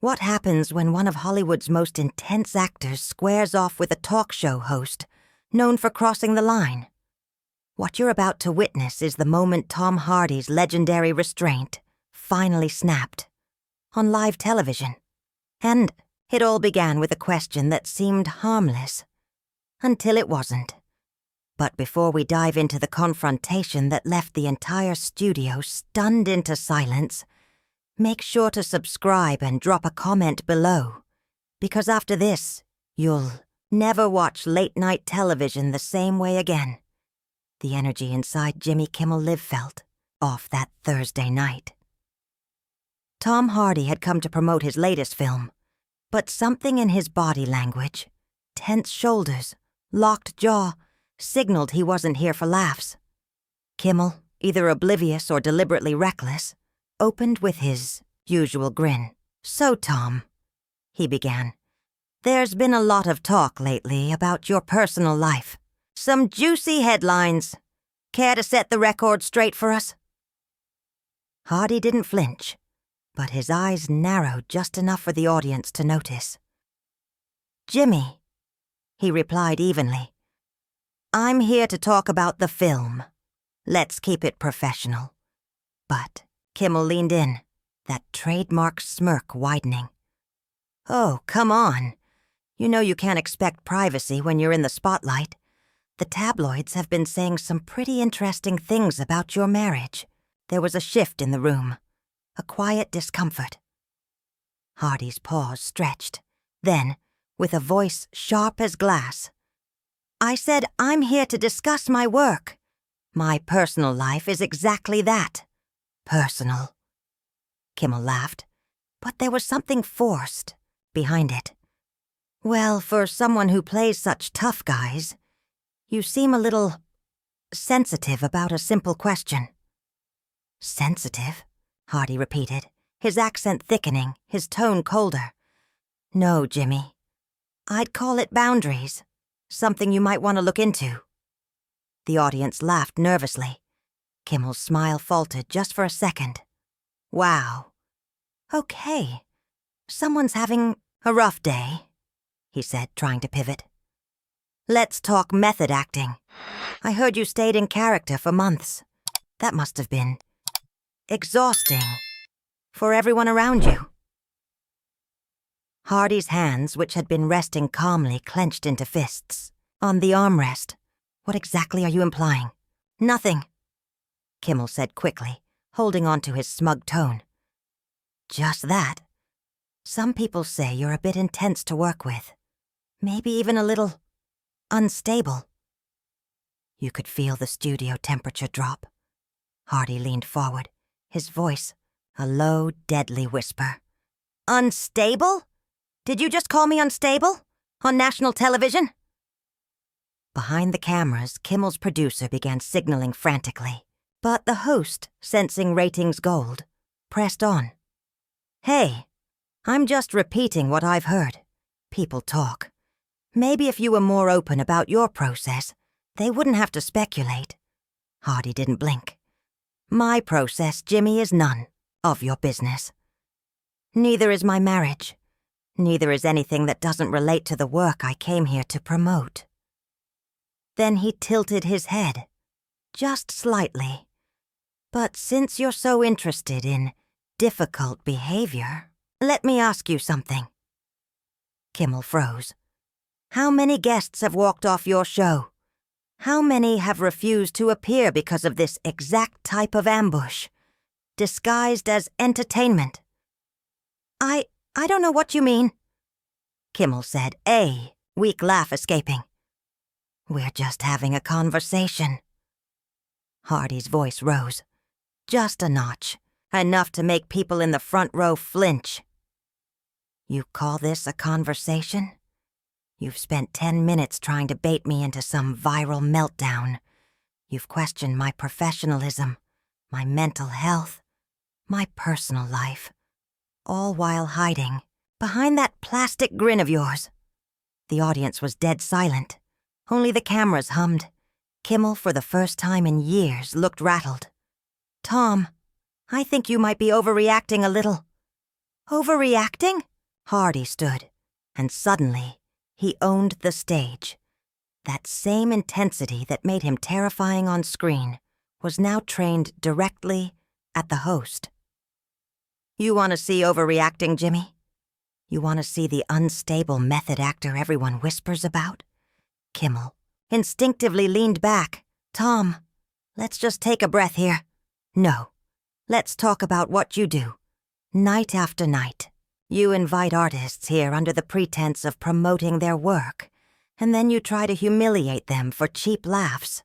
What happens when one of Hollywood's most intense actors squares off with a talk show host, known for crossing the line? What you're about to witness is the moment Tom Hardy's legendary restraint finally snapped. On live television. And it all began with a question that seemed harmless. Until it wasn't. But before we dive into the confrontation that left the entire studio stunned into silence, make sure to subscribe and drop a comment below, because after this, you'll never watch late-night television the same way again. The energy inside Jimmy Kimmel Live felt off that Thursday night. Tom Hardy had come to promote his latest film, but something in his body language, tense shoulders, locked jaw, signaled he wasn't here for laughs. Kimmel, either oblivious or deliberately reckless, opened with his usual grin. "So, Tom," he began, "there's been a lot of talk lately about your personal life. Some juicy headlines. Care to set the record straight for us?" Hardy didn't flinch, but his eyes narrowed just enough for the audience to notice. "Jimmy," he replied evenly, "I'm here to talk about the film. Let's keep it professional." But Kimmel leaned in, that trademark smirk widening. "Oh, come on. You know you can't expect privacy when you're in the spotlight. The tabloids have been saying some pretty interesting things about your marriage." There was a shift in the room, a quiet discomfort. Hardy's paws stretched. Then, with a voice sharp as glass, "I said I'm here to discuss my work. My personal life is exactly that. Personal." Kimmel laughed, but there was something forced behind it. "Well, for someone who plays such tough guys, you seem a little sensitive about a simple question." "Sensitive?" Hardy repeated, his accent thickening, his tone colder. "No, Jimmy. I'd call it boundaries. Something you might want to look into." The audience laughed nervously. Kimmel's smile faltered just for a second. "Wow. Okay. Someone's having a rough day," he said, trying to pivot. "Let's talk method acting. I heard you stayed in character for months. That must have been exhausting for everyone around you." Hardy's hands, which had been resting calmly, clenched into fists. "On the armrest. What exactly are you implying?" "Nothing," Kimmel said quickly, holding on to his smug tone. "Just that. Some people say you're a bit intense to work with. Maybe even a little unstable." You could feel the studio temperature drop. Hardy leaned forward, his voice a low, deadly whisper. "Unstable? Did you just call me unstable? On national television?" Behind the cameras, Kimmel's producer began signaling frantically, but the host, sensing ratings gold, pressed on. "Hey, I'm just repeating what I've heard. People talk. Maybe if you were more open about your process, they wouldn't have to speculate." Hardy didn't blink. "My process, Jimmy, is none of your business. Neither is my marriage. Neither is anything that doesn't relate to the work I came here to promote." Then he tilted his head, just slightly. "But since you're so interested in difficult behavior, let me ask you something." Kimmel froze. "How many guests have walked off your show? How many have refused to appear because of this exact type of ambush, disguised as entertainment?" I don't know what you mean," Kimmel said, a weak laugh escaping. "We're just having a conversation." Hardy's voice rose, just a notch, enough to make people in the front row flinch. "You call this a conversation? You've spent 10 minutes trying to bait me into some viral meltdown. You've questioned my professionalism, my mental health, my personal life, all while hiding behind that plastic grin of yours." The audience was dead silent. Only the cameras hummed. Kimmel, for the first time in years, looked rattled. "Tom, I think you might be overreacting a little." "Overreacting?" Hardy stood, and suddenly, he owned the stage. That same intensity that made him terrifying on screen was now trained directly at the host. You want to see overreacting, Jimmy? You want to see the unstable method actor everyone whispers about? Kimmel instinctively leaned back. Tom, let's just take a breath here. No, let's talk about what you do. Night after night, you invite artists here under the pretense of promoting their work, and then you try to humiliate them for cheap laughs.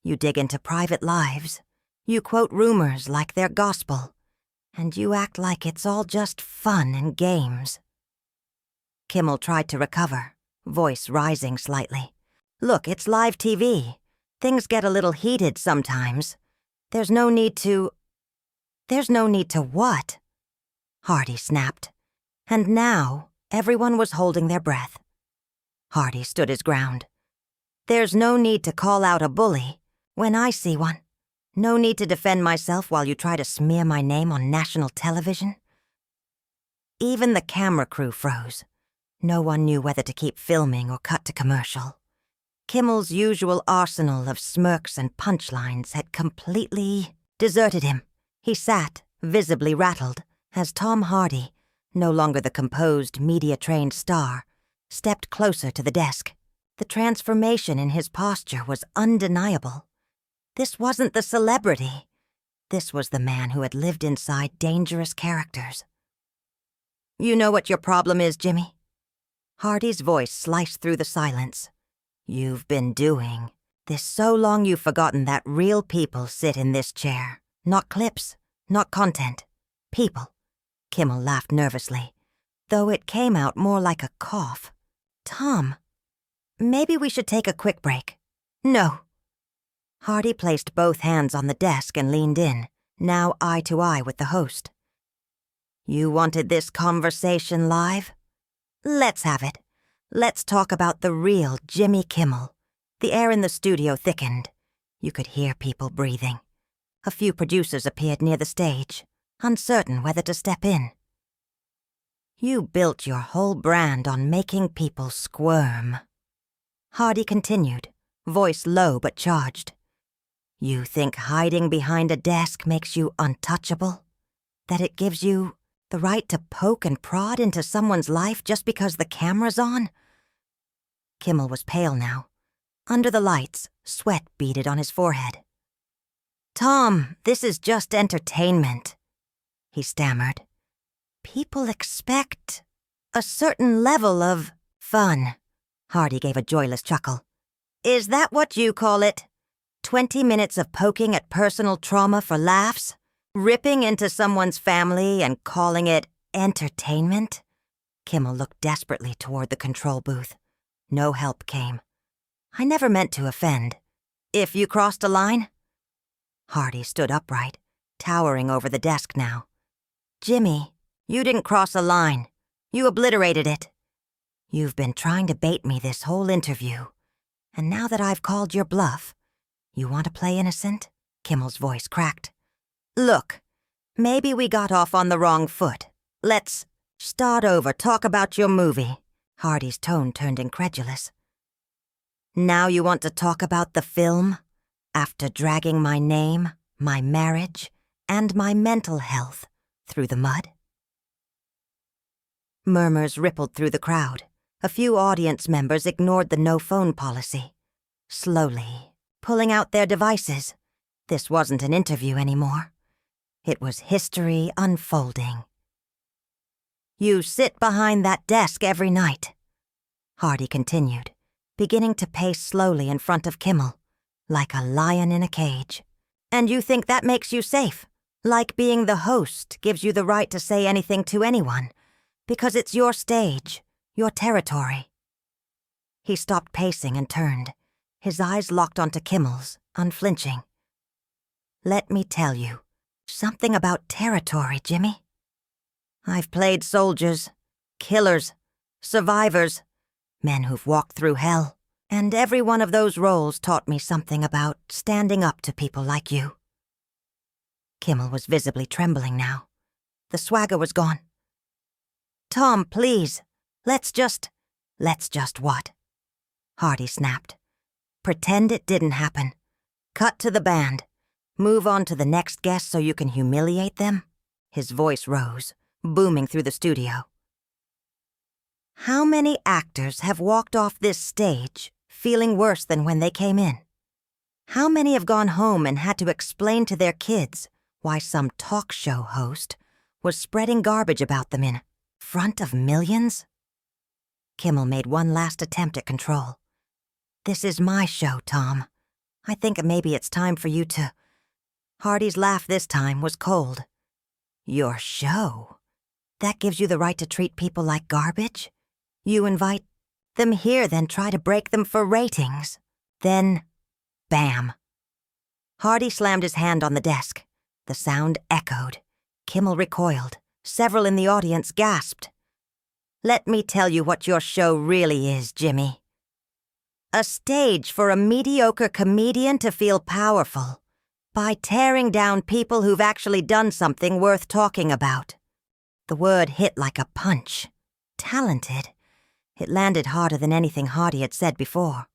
You dig into private lives. You quote rumors like they're gospel. And you act like it's all just fun and games. Kimmel tried to recover, voice rising slightly. Look, it's live TV. Things get a little heated sometimes. There's no need to what? Hardy snapped. And now, everyone was holding their breath. Hardy stood his ground. There's no need to call out a bully when I see one. No need to defend myself while you try to smear my name on national television. Even the camera crew froze. No one knew whether to keep filming or cut to commercial. Kimmel's usual arsenal of smirks and punchlines had completely deserted him. He sat, visibly rattled, as Tom Hardy, no longer the composed, media-trained star, stepped closer to the desk. The transformation in his posture was undeniable. This wasn't the celebrity. This was the man who had lived inside dangerous characters. You know what your problem is, Jimmy? Hardy's voice sliced through the silence. You've been doing this so long you've forgotten that real people sit in this chair. Not clips, not content. People. Kimmel laughed nervously, though it came out more like a cough. Tom, maybe we should take a quick break. No. Hardy placed both hands on the desk and leaned in, now eye to eye with the host. You wanted this conversation live? Let's have it. Let's talk about the real Jimmy Kimmel. The air in the studio thickened. You could hear people breathing. A few producers appeared near the stage, uncertain whether to step in. You built your whole brand on making people squirm. Hardy continued, voice low but charged. You think hiding behind a desk makes you untouchable? That it gives you the right to poke and prod into someone's life just because the camera's on? Kimmel was pale now. Under the lights, sweat beaded on his forehead. Tom, this is just entertainment, he stammered. People expect a certain level of fun. Hardy gave a joyless chuckle. Is that what you call it? 20 minutes of poking at personal trauma for laughs? Ripping into someone's family and calling it entertainment? Kimmel looked desperately toward the control booth. No help came. I never meant to offend. If you crossed a line? Hardy stood upright, towering over the desk now. Jimmy, you didn't cross a line. You obliterated it. You've been trying to bait me this whole interview. And now that I've called your bluff, you want to play innocent? Kimmel's voice cracked. Look, maybe we got off on the wrong foot. Let's start over, talk about your movie. Hardy's tone turned incredulous. Now you want to talk about the film? After dragging my name, my marriage, and my mental health through the mud? Murmurs rippled through the crowd. A few audience members ignored the no-phone policy. Slowly, pulling out their devices. This wasn't an interview anymore. It was history unfolding. You sit behind that desk every night, Hardy continued, beginning to pace slowly in front of Kimmel, like a lion in a cage. And you think that makes you safe, like being the host gives you the right to say anything to anyone, because it's your stage, your territory. He stopped pacing and turned, his eyes locked onto Kimmel's, unflinching. Let me tell you something about territory, Jimmy. I've played soldiers, killers, survivors, men who've walked through hell, and every one of those roles taught me something about standing up to people like you. Kimmel was visibly trembling now. The swagger was gone. Tom, please. Let's just what? Hardy snapped. Pretend it didn't happen. Cut to the band. Move on to the next guest so you can humiliate them? His voice rose, booming through the studio. How many actors have walked off this stage feeling worse than when they came in? How many have gone home and had to explain to their kids why some talk show host was spreading garbage about them in front of millions? Kimmel made one last attempt at control. This is my show, Tom. I think maybe it's time for you to... Hardy's laugh this time was cold. Your show? That gives you the right to treat people like garbage? You invite them here, then try to break them for ratings. Then, bam. Hardy slammed his hand on the desk. The sound echoed. Kimmel recoiled. Several in the audience gasped. Let me tell you what your show really is, Jimmy. A stage for a mediocre comedian to feel powerful by tearing down people who've actually done something worth talking about. The word hit like a punch. Talented. It landed harder than anything Hardy had said before.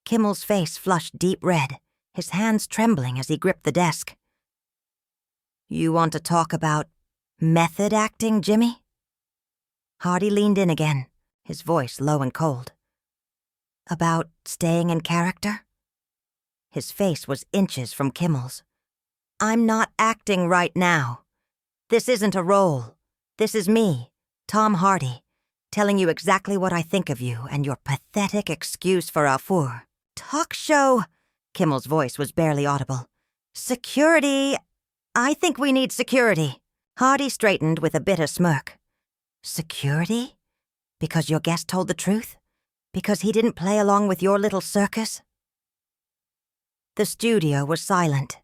Kimmel's face flushed deep red, his hands trembling as he gripped the desk. You want to talk about method acting, Jimmy? Hardy leaned in again, his voice low and cold. About staying in character? His face was inches from Kimmel's. I'm not acting right now. This isn't a role. This is me, Tom Hardy, telling you exactly what I think of you and your pathetic excuse for Alfour. Talk show, Kimmel's voice was barely audible. Security, I think we need security. Hardy straightened with a bitter smirk. Security? Because your guest told the truth? Because he didn't play along with your little circus? The studio was silent.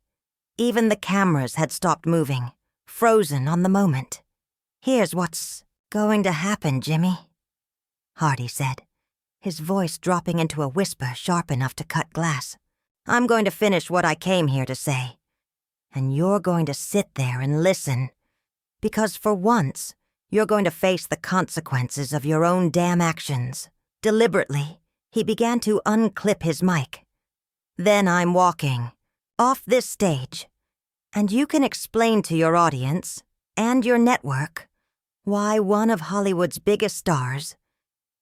Even the cameras had stopped moving, frozen on the moment. Here's what's going to happen, Jimmy, Hardy said, his voice dropping into a whisper sharp enough to cut glass. I'm going to finish what I came here to say. And you're going to sit there and listen. Because for once, you're going to face the consequences of your own damn actions. Deliberately, he began to unclip his mic. Then I'm walking, off this stage, and you can explain to your audience, and your network, why one of Hollywood's biggest stars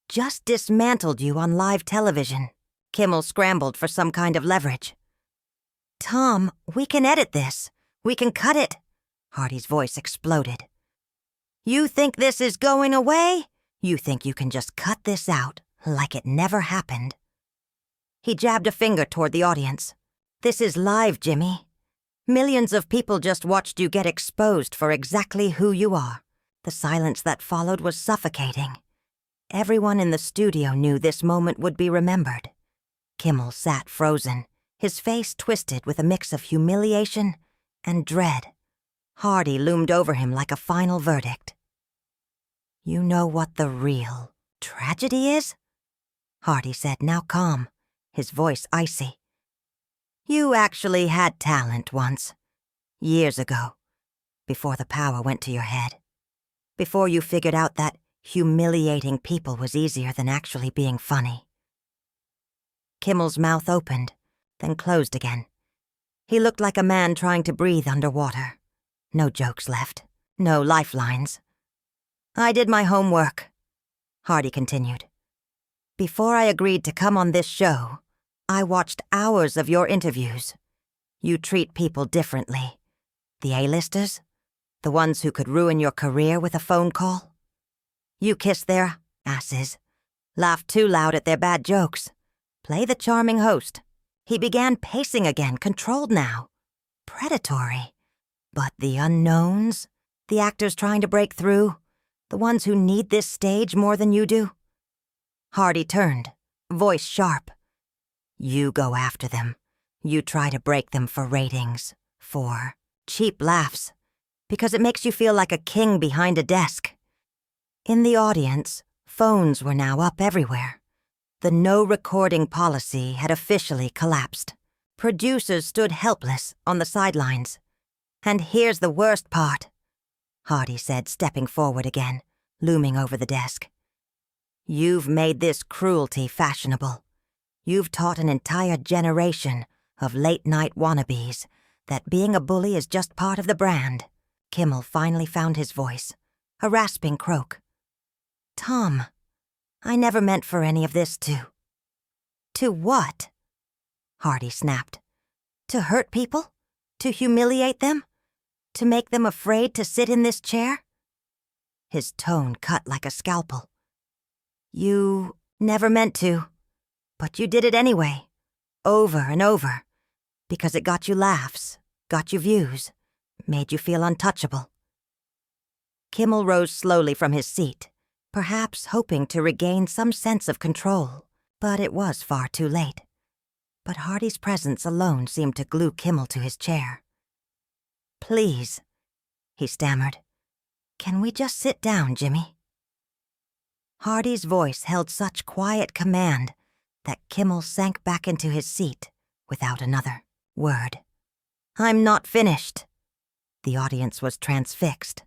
just dismantled you on live television. Kimmel scrambled for some kind of leverage. Tom, we can edit this. We can cut it. Hardy's voice exploded. You think this is going away? You think you can just cut this out like it never happened? He jabbed a finger toward the audience. This is live, Jimmy. Millions of people just watched you get exposed for exactly who you are. The silence that followed was suffocating. Everyone in the studio knew this moment would be remembered. Kimmel sat frozen, his face twisted with a mix of humiliation and dread. Hardy loomed over him like a final verdict. You know what the real tragedy is? Hardy said, now calm, his voice icy. You actually had talent once. Years ago. Before the power went to your head. Before you figured out that humiliating people was easier than actually being funny. Kimmel's mouth opened, then closed again. He looked like a man trying to breathe underwater. No jokes left. No lifelines. I did my homework, Hardy continued. Before I agreed to come on this show, I watched hours of your interviews. You treat people differently. The A-listers? The ones who could ruin your career with a phone call? You kiss their asses. Laugh too loud at their bad jokes. Play the charming host. He began pacing again, controlled now. Predatory. But the unknowns? The actors trying to break through? The ones who need this stage more than you do? Hardy turned, voice sharp. You go after them. You try to break them for ratings, for cheap laughs, because it makes you feel like a king behind a desk. In the audience, phones were now up everywhere. The no-recording policy had officially collapsed. Producers stood helpless on the sidelines. And here's the worst part, Hardy said, stepping forward again, looming over the desk. "You've made this cruelty fashionable. You've taught an entire generation of late-night wannabes that being a bully is just part of the brand." Kimmel finally found his voice, a rasping croak. "Tom, I never meant for any of this to..." "To what?" Hardy snapped. "To hurt people? To humiliate them? To make them afraid to sit in this chair?" His tone cut like a scalpel. "You never meant to, but you did it anyway, over and over, because it got you laughs, got you views, made you feel untouchable." Kimmel rose slowly from his seat, perhaps hoping to regain some sense of control, but it was far too late. But Hardy's presence alone seemed to glue Kimmel to his chair. "Please," he stammered. "Can we just sit down, Jimmy?" Hardy's voice held such quiet command that Kimmel sank back into his seat without another word. "I'm not finished." The audience was transfixed.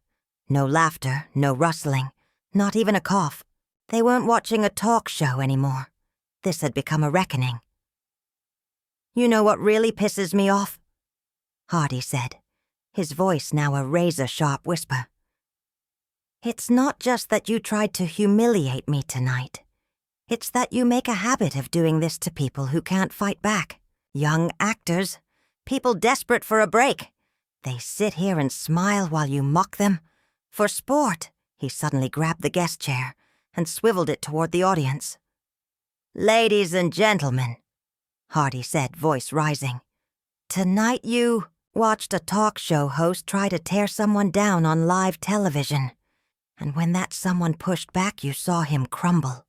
No laughter, no rustling, not even a cough. They weren't watching a talk show anymore. This had become a reckoning. "You know what really pisses me off?" Hardy said, his voice now a razor-sharp whisper. "It's not just that you tried to humiliate me tonight. It's that you make a habit of doing this to people who can't fight back. Young actors, people desperate for a break. They sit here and smile while you mock them. For sport." He suddenly grabbed the guest chair and swiveled it toward the audience. "Ladies and gentlemen," Hardy said, voice rising. "Tonight you watched a talk show host try to tear someone down on live television. And when that someone pushed back, you saw him crumble.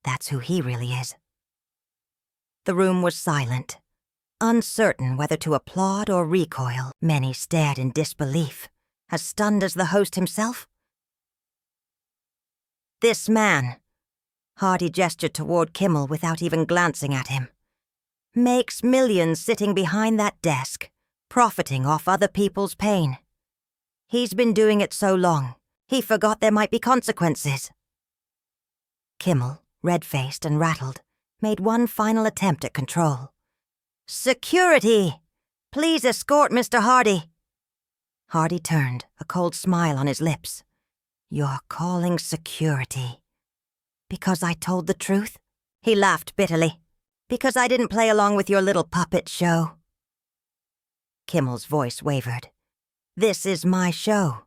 That's who he really is." The room was silent. Uncertain whether to applaud or recoil, many stared in disbelief, as stunned as the host himself. "This man," Hardy gestured toward Kimmel without even glancing at him, "makes millions sitting behind that desk, profiting off other people's pain. He's been doing it so long, he forgot there might be consequences." Kimmel, red-faced and rattled, made one final attempt at control. "Security! Please escort Mr. Hardy." Hardy turned, a cold smile on his lips. "You're calling security. Because I told the truth?" He laughed bitterly. "Because I didn't play along with your little puppet show?" Kimmel's voice wavered. "This is my show,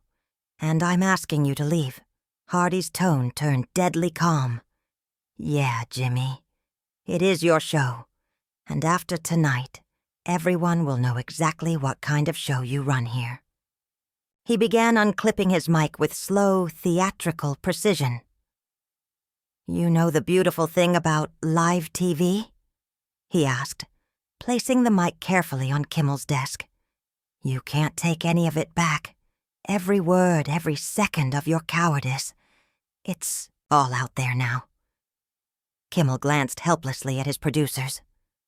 and I'm asking you to leave." Hardy's tone turned deadly calm. "Yeah, Jimmy, it is your show, and after tonight, everyone will know exactly what kind of show you run here." He began unclipping his mic with slow, theatrical precision. "You know the beautiful thing about live TV?" he asked, placing the mic carefully on Kimmel's desk. "You can't take any of it back. Every word, every second of your cowardice. It's all out there now." Kimmel glanced helplessly at his producers.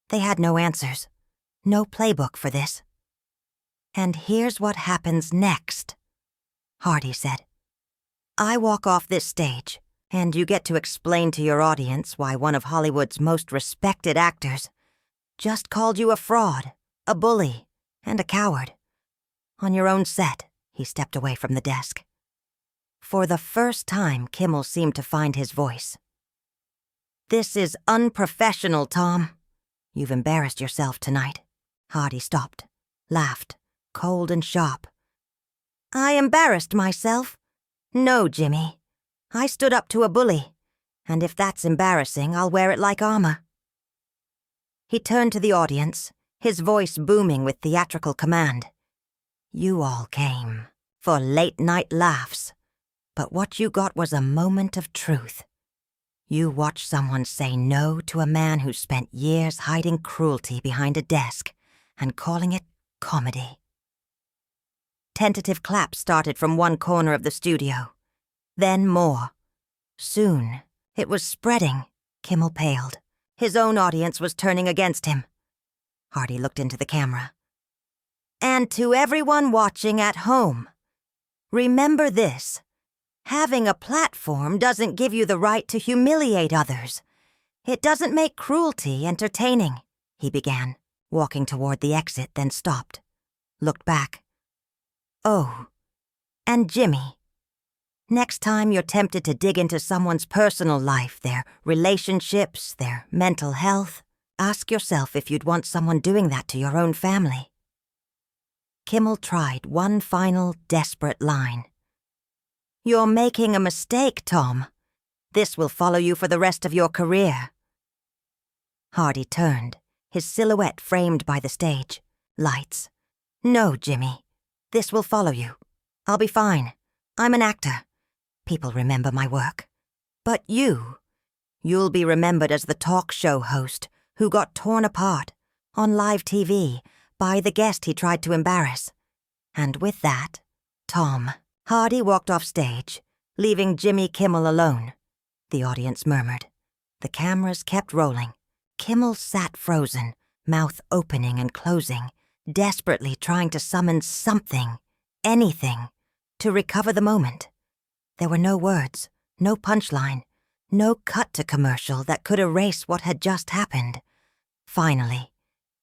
They had no answers, no playbook for this. "And here's what happens next," Hardy said. "I walk off this stage, and you get to explain to your audience why one of Hollywood's most respected actors just called you a fraud, a bully, and a coward. On your own set." He stepped away from the desk. For the first time, Kimmel seemed to find his voice. "This is unprofessional, Tom. You've embarrassed yourself tonight." Hardy stopped, laughed, cold and sharp. "I embarrassed myself? No, Jimmy. I stood up to a bully, and if that's embarrassing, I'll wear it like armor." He turned to the audience, his voice booming with theatrical command. "You all came for late-night laughs, but what you got was a moment of truth. You watched someone say no to a man who spent years hiding cruelty behind a desk and calling it comedy." Tentative claps started from one corner of the studio. Then more. Soon, it was spreading. Kimmel paled. His own audience was turning against him. Hardy looked into the camera. "And to everyone watching at home, remember this. Having a platform doesn't give you the right to humiliate others. It doesn't make cruelty entertaining, he began, walking toward the exit, then stopped, looked back. Oh, and Jimmy. Next time you're tempted to dig into someone's personal life, their relationships, their mental health, ask yourself if you'd want someone doing that to your own family. Kimmel tried one final, desperate line. You're making a mistake, Tom. This will follow you for the rest of your career. Hardy turned, his silhouette framed by the stage. Lights. No, Jimmy. This will follow you. I'll be fine. I'm an actor. People remember my work. But you'll be remembered as the talk show host who got torn apart on live TV by the guest he tried to embarrass. And with that, Tom. Hardy walked off stage, leaving Jimmy Kimmel alone. The audience murmured. The cameras kept rolling. Kimmel sat frozen, mouth opening and closing, desperately trying to summon something, anything, to recover the moment. There were no words, no punchline, no cut to commercial that could erase what had just happened. Finally,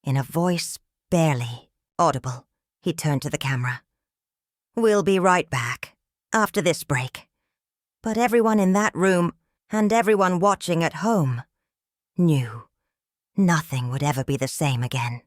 in a voice barely audible, he turned to the camera. We'll be right back, after this break. But everyone in that room, and everyone watching at home, knew nothing would ever be the same again.